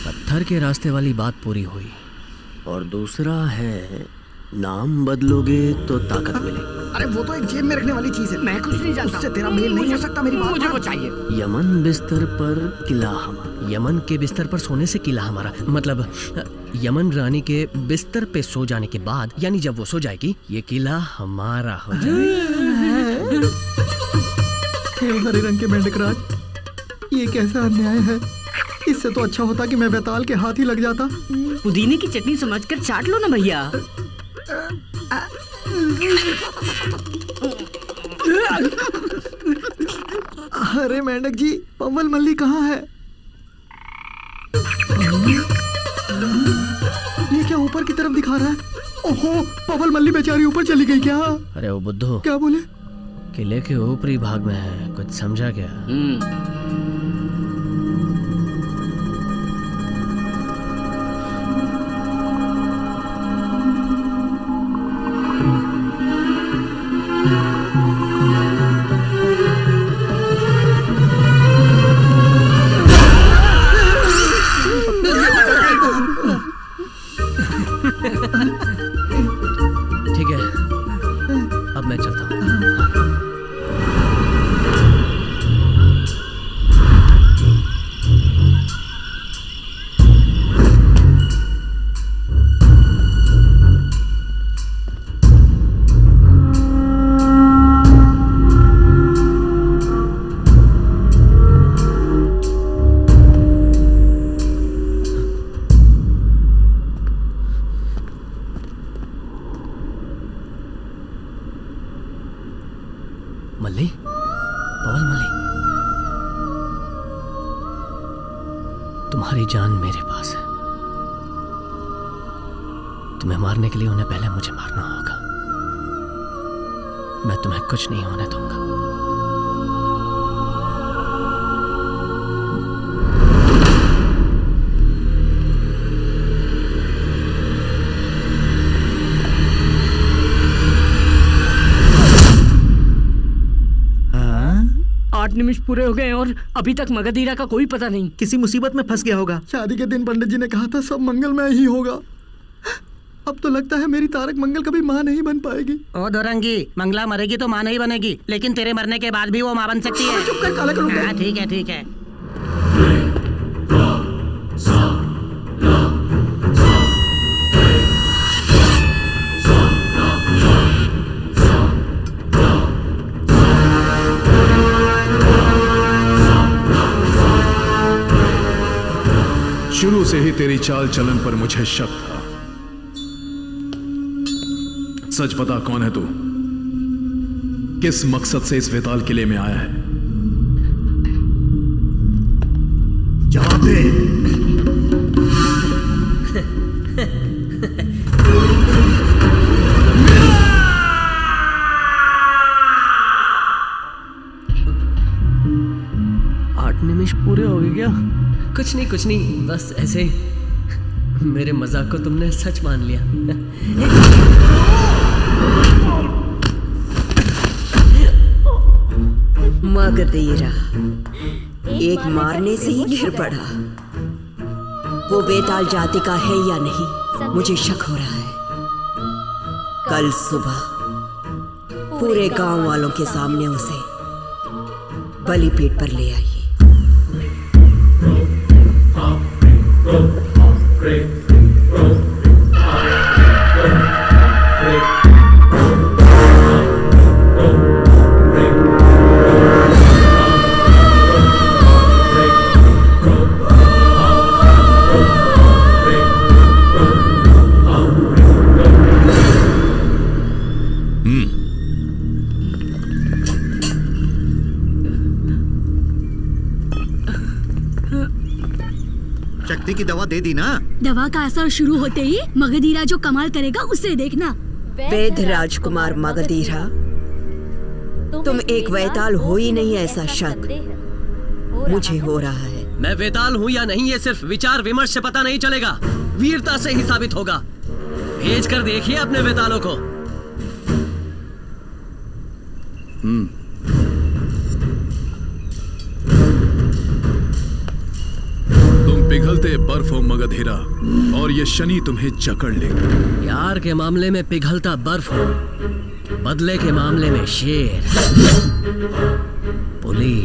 पत्थर के रास्ते वाली बात पूरी हुई। और दूसरा है, नाम बदलोगे तो ताकत मिलेगी। अरे वो तो एक जेब में रखने वाली चीज है। मैं कुछ नहीं जानता। उससे तेरा मेल नहीं हो सकता। मेरी बात मुझे मान। वो चाहिए। यमन बिस्तर पर किला हमारा। यमन के बिस्तर पर सोने से किला हमारा, मतलब यमन रानी के बिस्तर पे सो जाने के बाद, यानी जब वो सो जाएगी, ये किला हमारा हो जाएगा। हे हरे रंग के मेंढक राज, ये कैसा अन्याय है। इससे तो अच्छा होता कि मैं वैताल के हाथ ही लग जाता। पुदीने की चटनी समझकर चाट लो ना भैया। अरे मेंढक जी, पवल मल्ली कहाँ है? ये क्या ऊपर की तरफ दिखा रहा है? ओहो, पवल मल्ली बेचारी ऊपर चली गई क्या? अरे वो बुद्धू, क्या बोले? किले के ऊपरी भाग में है, कुछ समझा क्या? ठीक है, अब मैं चलता हूँ। मल्ली, पवल मल्ली, तुम्हारी जान मेरे पास है। तुम्हें मारने के लिए उन्हें पहले मुझे मारना होगा। मैं तुम्हें कुछ नहीं होने दूंगा। निमिष पूरे हो गए और अभी तक मगधीरा का कोई पता नहीं। किसी मुसीबत में फंस गया होगा। शादी के दिन पंडित जी ने कहा था सब मंगलमय ही होगा। अब तो लगता है मेरी तारक मंगल कभी माँ नहीं बन पाएगी। ओ दोरंगी, मंगला मरेगी तो माँ नहीं बनेगी, लेकिन तेरे मरने के बाद भी वो माँ बन सकती है। चुप कर, काला करूंगा। हाँ, ठीक है ठीक है। शुरू से ही तेरी चाल चलन पर मुझे शक था। सच बता, कौन है तू? किस मकसद से इस वेताल किले में आया है? जवाब दे। आठ निमिष पूरे हो गए क्या? कुछ नहीं, बस ऐसे ही। मेरे मजाक को तुमने सच मान लिया। मगधीरा एक मारने से ही गिर पड़ा। वो बेताल जाति का है या नहीं, मुझे शक हो रहा है। कल सुबह पूरे गांव वालों के सामने उसे बलिपीठ पर ले आइए। शक्ति की दवा दे दी ना? दवा का असर शुरू होते ही मगधीरा जो कमाल करेगा उसे देखना। वैध राजकुमार मगधीरा, तुम एक वैताल हो ही नहीं, ऐसा शक मुझे हो रहा है। मैं वेताल हूँ या नहीं, ये सिर्फ विचार विमर्श से पता नहीं चलेगा, वीरता से ही साबित होगा। भेज कर देखिए अपने वेतालों को। तुम पिघलते से बर्फ हो मगधीरा, और ये शनि तुम्हें जकड़ लेगा। प्यार के मामले में पिघलता बर्फ हो, बदले के मामले में शेर, पुली।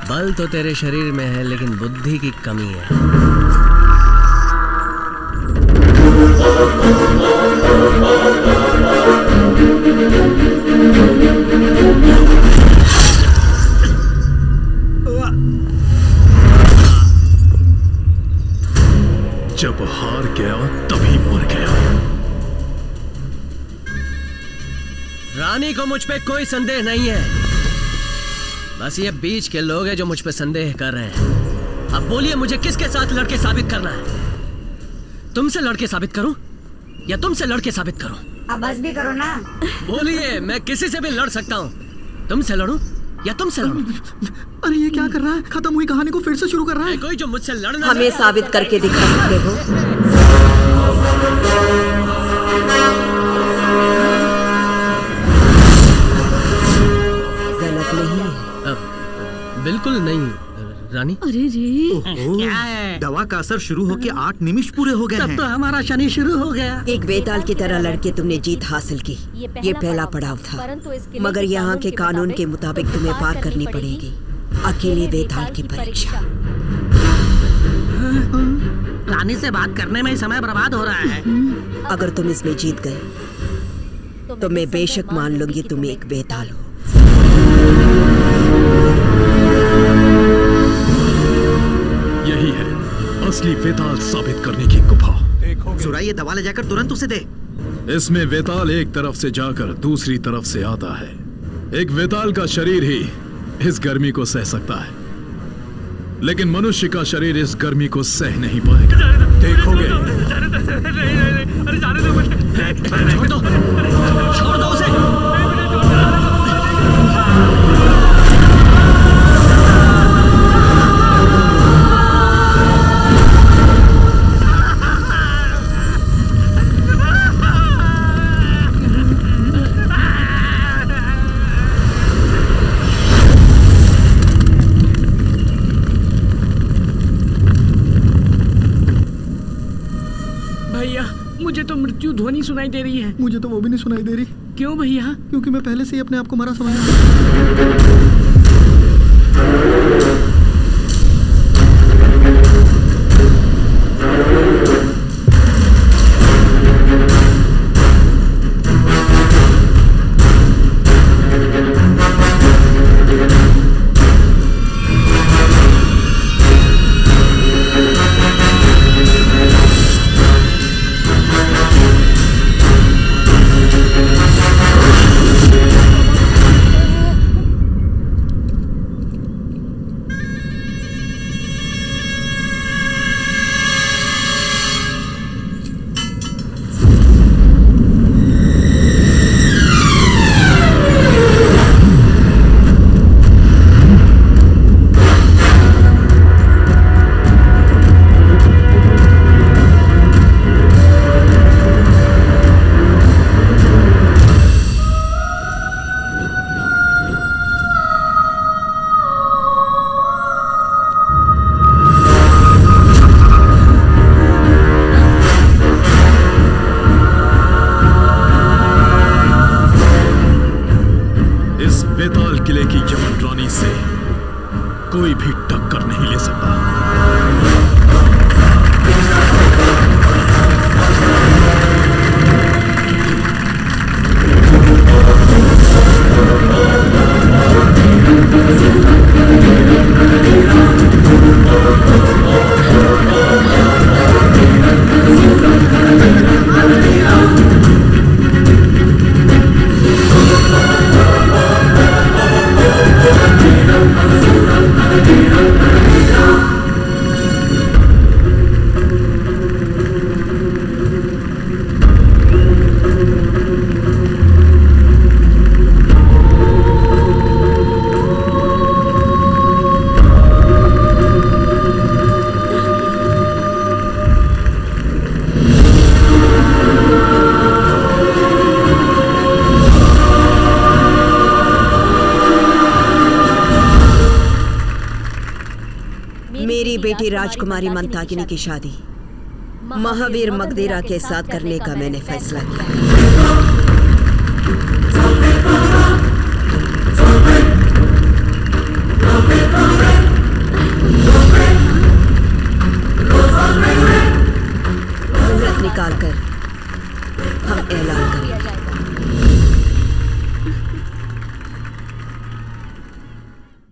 बल तो तेरे शरीर में है, लेकिन बुद्धि की कमी है। जब हार गया तभी मर गया। रानी को मुझ पे कोई संदेह नहीं है, बस ये बीच के लोग हैं जो मुझ पे संदेह कर रहे हैं। अब बोलिए, मुझे किसके साथ लड़के साबित करना है? तुमसे लड़के साबित करूं या तुमसे लड़के साबित करूं? अब बस भी करो ना। बोलिए, मैं किसी से भी लड़ सकता हूं। तुमसे लड़ूं या तुमसे लड़ूं? अरे ये क्या कर रहा है? खत्म हुई कहानी को फिर से शुरू कर रहा है। कोई जो मुझसे लड़ना हमें साबित करके दिखा सकते हो? गलत नहीं है। बिल्कुल नहीं रानी। अरे रे, क्या है? दवा का असर शुरू होके 8 निमिष पूरे हो गए तब हैं। तो हमारा शनि शुरू हो गया। एक वेताल की तरह लड़के तुमने जीत हासिल की। ये पहला पड़ाव था, मगर यहाँ के कानून के मुताबिक तुम्हें पार करनी पड़ेगी अकेले वेताल की परीक्षा। रानी से बात करने में ही समय बर्बाद हो रहा है। अगर तुम इसमें जीत गए तो मैं बेशक मान लूंगी तुम एक बेताल हो। यही है असली वेताल साबित करने की गुफा। सुरा, ये दवा ले जाकर तुरंत उसे दे। इसमें वेताल एक तरफ से जाकर दूसरी तरफ से आता है। एक वेताल का शरीर ही इस गर्मी को सह सकता है, लेकिन मनुष्य का शरीर इस गर्मी को सह नहीं पाएगा। देखोगे। छोड़ दो उसे। भैया मुझे तो मृत्यु ध्वनि सुनाई दे रही है। मुझे तो वो भी नहीं सुनाई दे रही, क्यों भैया? क्योंकि मैं पहले से ही अपने आप को मरा समझा। कोई भी टक्कर नहीं ले सकता। मेरी बेटी राजकुमारी मंताकिनी की शादी महावीर मगधीरा के साथ करने का मैंने फैसला किया।